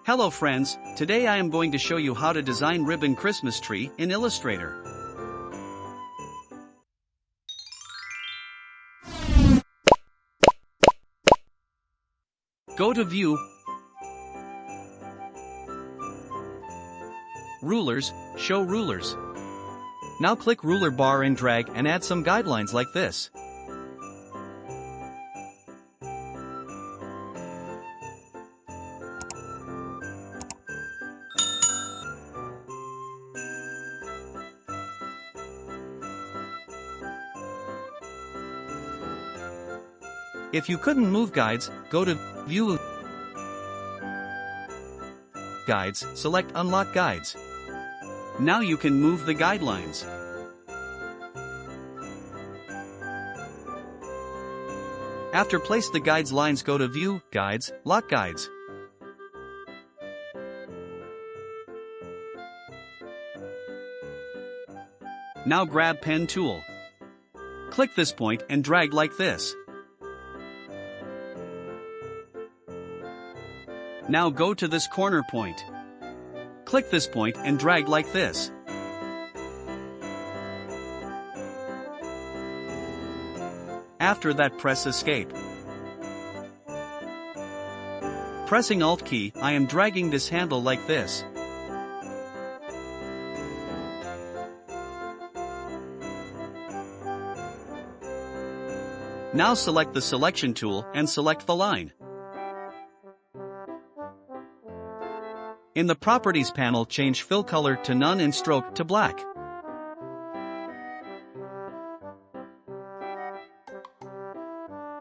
Hello friends, today I am going to show you how to design ribbon Christmas tree in Illustrator. Go to View, Rulers, Show Rulers. Now click Ruler bar and drag and add some guidelines like this. If you couldn't move guides, go to View, Guides, select Unlock Guides. Now you can move the guidelines. After place the guides lines, go to View, Guides, Lock Guides. Now grab Pen tool. Click this point and drag like this. Now go to this corner point. Click this point and drag like this. After that, press Escape. Pressing Alt key, I am dragging this handle like this. Now select the selection tool and select the line. In the Properties panel, change Fill Color to None and Stroke to Black.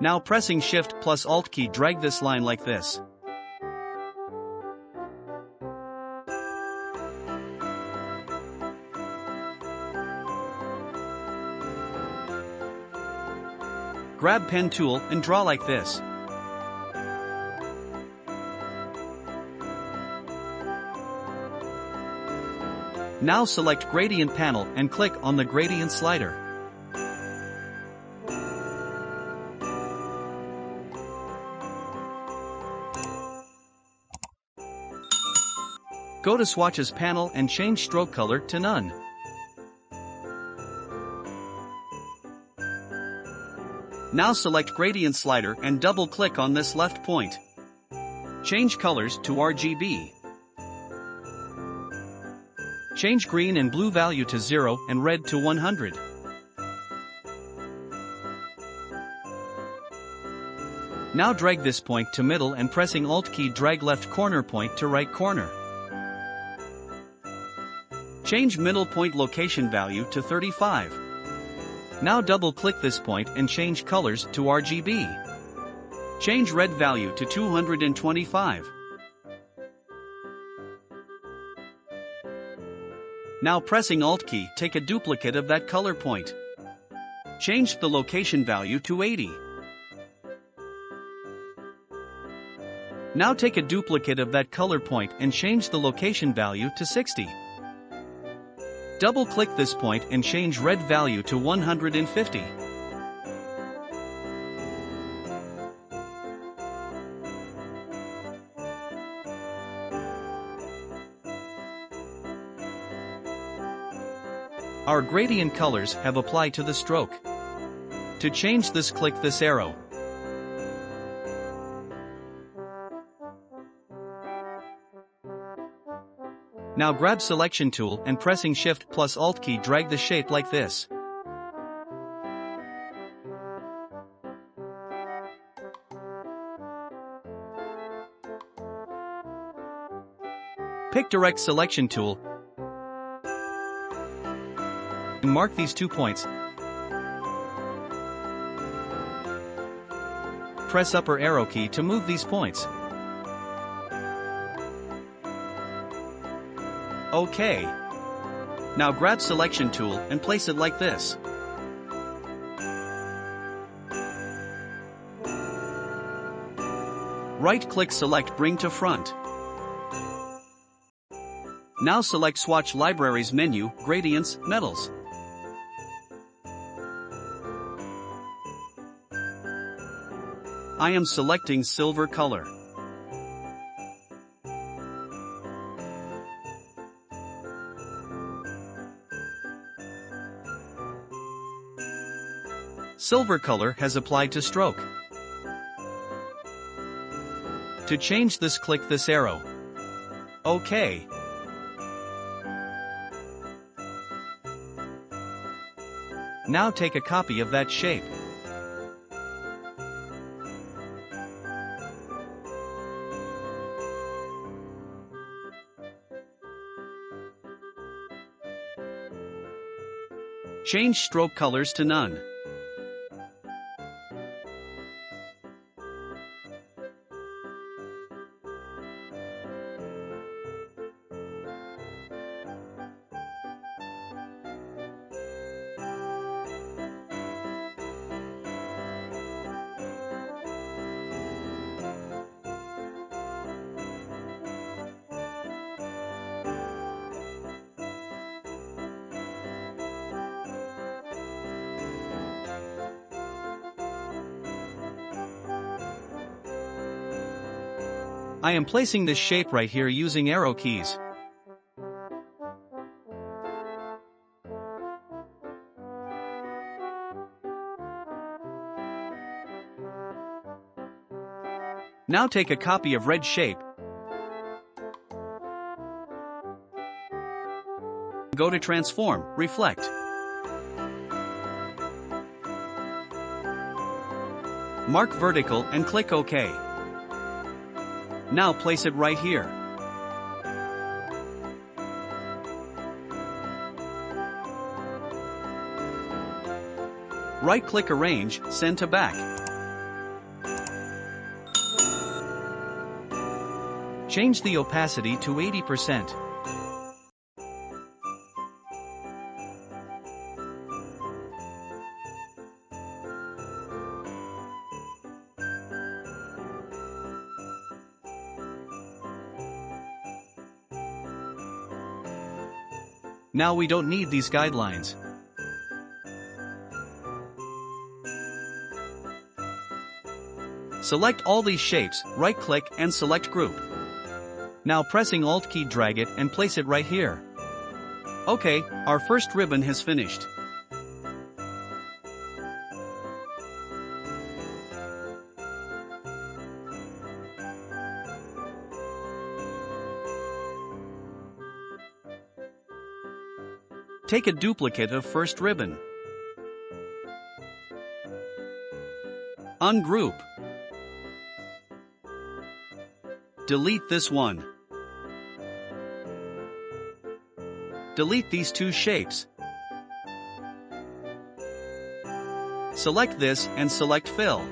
Now pressing Shift plus Alt key, drag this line like this. Grab Pen tool and draw like this. Now select Gradient panel and click on the Gradient slider. Go to Swatches panel and change Stroke Color to None. Now select Gradient slider and double-click on this left point. Change colors to RGB. Change green and blue value to 0 and red to 100. Now drag this point to middle and pressing Alt key, drag left corner point to right corner. Change middle point location value to 35. Now double-click this point and change colors to RGB. Change red value to 225. Now pressing Alt key, take a duplicate of that color point. Change the location value to 80. Now take a duplicate of that color point and change the location value to 60. Double-click this point and change red value to 150. Our gradient colors have applied to the stroke. To change this, click this arrow. Now grab Selection tool and pressing Shift plus Alt key, drag the shape like this. Pick Direct Selection tool and mark these 2 points. Press upper arrow key to move these points. OK. Now grab Selection tool and place it like this. Right-click, select Bring to Front. Now select Swatch Libraries menu, Gradients, Metals. I am selecting silver color. Silver color has applied to stroke. To change this, click this arrow. OK. Now take a copy of that shape. Change stroke colors to none. I am placing this shape right here using arrow keys. Now take a copy of red shape. Go to Transform, Reflect. Mark vertical and click OK. Now place it right here. Right-click Arrange, Send to Back. Change the opacity to 80%. Now we don't need these guidelines. Select all these shapes, right-click and select Group. Now pressing Alt key, drag it and place it right here. Okay, our first ribbon has finished. Take a duplicate of first ribbon. Ungroup. Delete this one. Delete these two shapes. Select this and select Fill.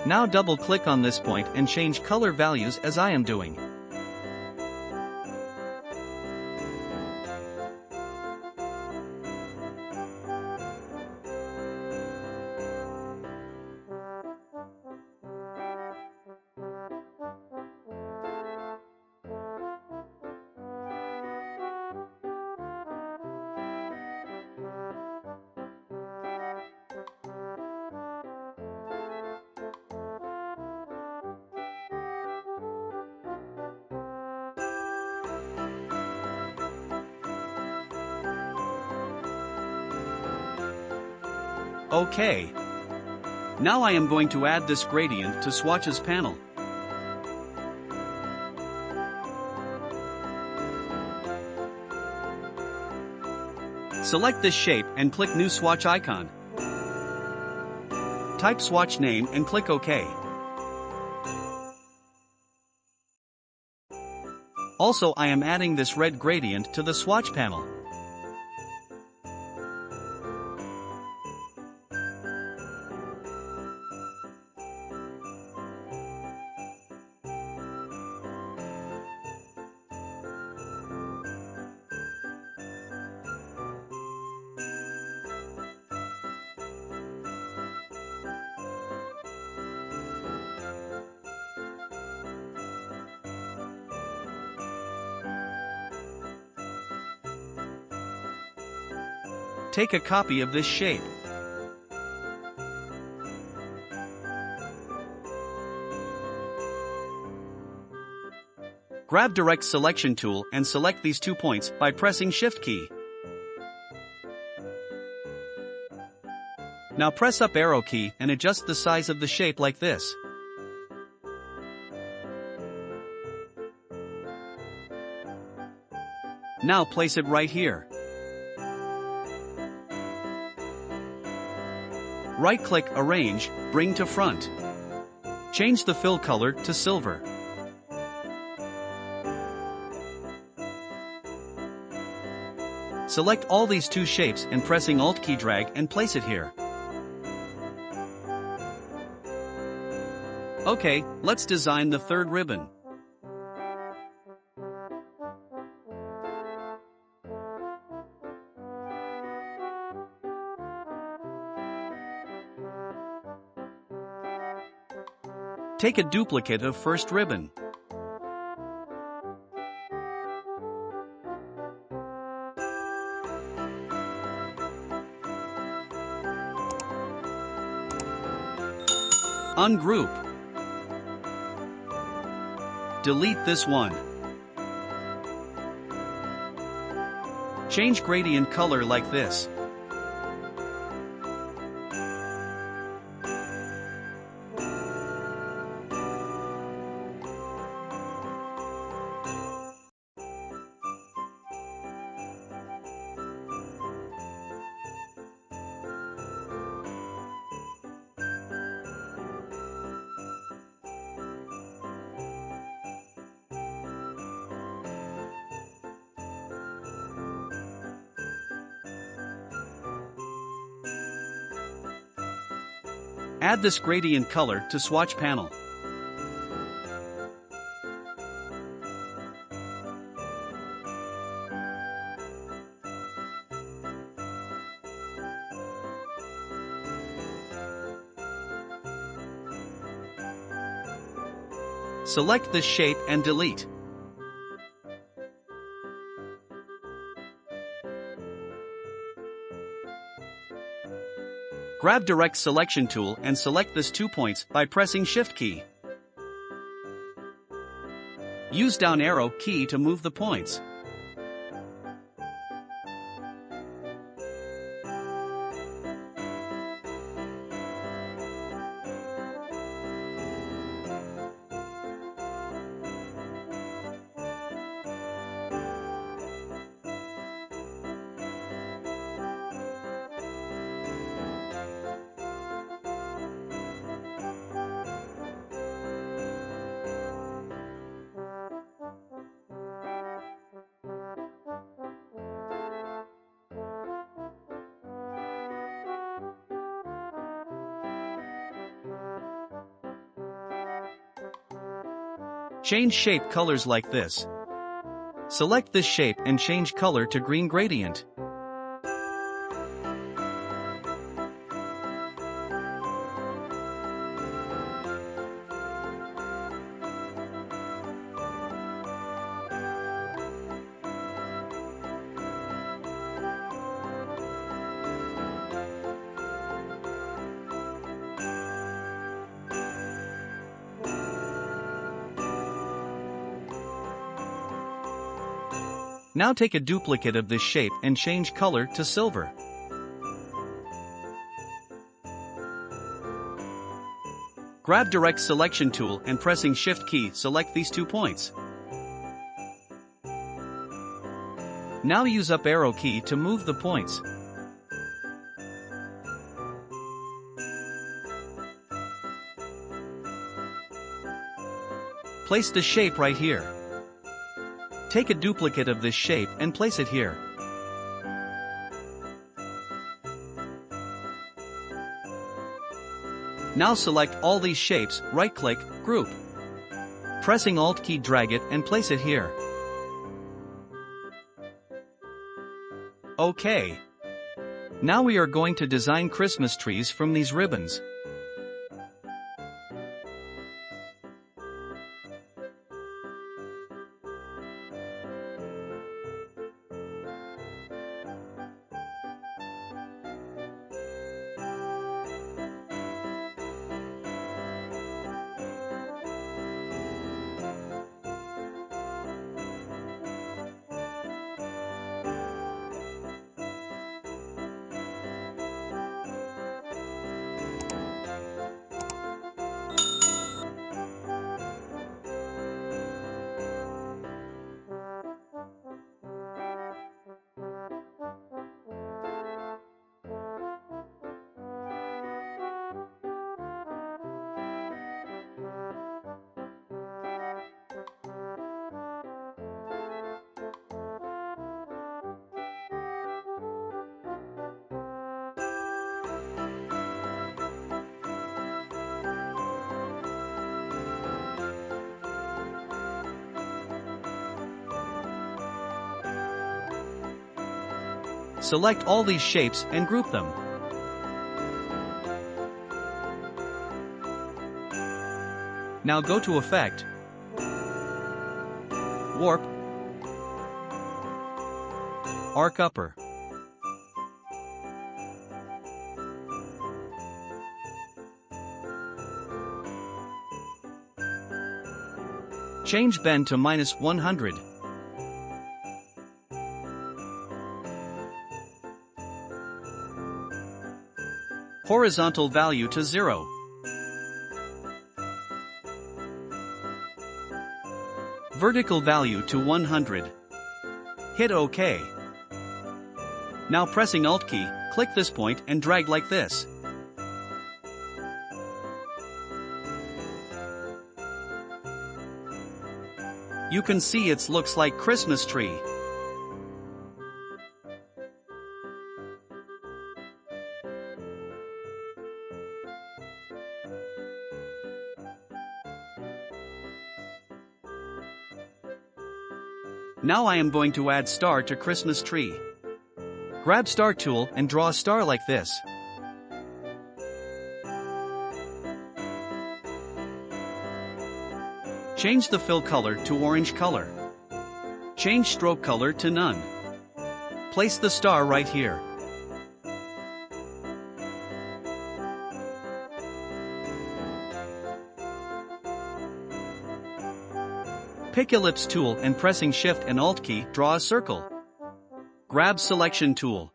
Now double-click on this point and change color values as I am doing. OK. Now I am going to add this gradient to Swatches panel. Select this shape and click New Swatch icon. Type swatch name and click OK. Also, I am adding this red gradient to the swatch panel. Take a copy of this shape. Grab Direct Selection tool and select these 2 points by pressing Shift key. Now press up arrow key and adjust the size of the shape like this. Now place it right here. Right-click Arrange, Bring to Front. Change the fill color to silver. Select all these 2 shapes and pressing Alt key drag and place it here. Okay, let's design the third ribbon. Take a duplicate of first ribbon. Ungroup. Delete this one. Change gradient color like this. Add this gradient color to swatch panel. Select this shape and delete. Grab Direct Selection tool and select this 2 points by pressing Shift key. Use down arrow key to move the points. Change shape colors like this. Select this shape and change color to green gradient. Now take a duplicate of this shape and change color to silver. Grab Direct Selection tool and pressing Shift key select these 2 points. Now use up arrow key to move the points. Place the shape right here. Take a duplicate of this shape and place it here. Now select all these shapes, right-click, group. Pressing Alt key drag it and place it here. OK. Now we are going to design Christmas trees from these ribbons. Select all these shapes and group them. Now go to Effect, Warp, Arc Upper. Change Bend to -100. Horizontal value to 0. Vertical value to 100. Hit OK. Now pressing Alt key, click this point and drag like this. You can see it looks like Christmas tree. Now I am going to add star to Christmas tree. Grab Star tool and draw a star like this. Change the fill color to orange color. Change stroke color to none. Place the star right here. Pick Ellipse tool and pressing Shift and Alt key, draw a circle. Grab Selection tool.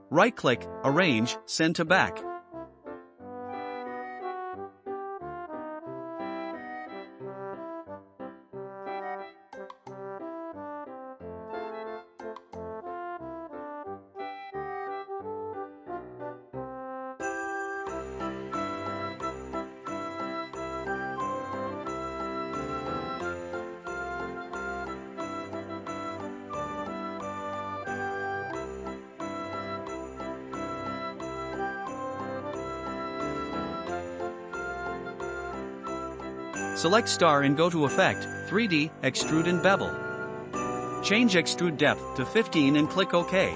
Right-click, Arrange, Send to Back. Select Star and go to Effect, 3D, Extrude and Bevel. Change Extrude Depth to 15 and click OK.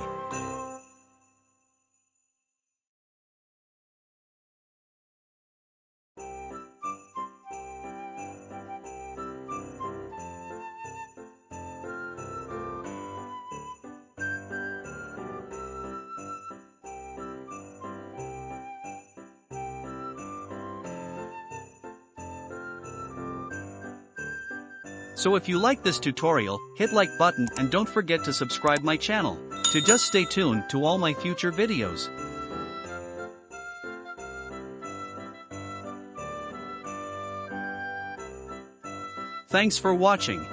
So if you like this tutorial, hit like button and don't forget to subscribe my channel, to just stay tuned to all my future videos. Thanks for watching.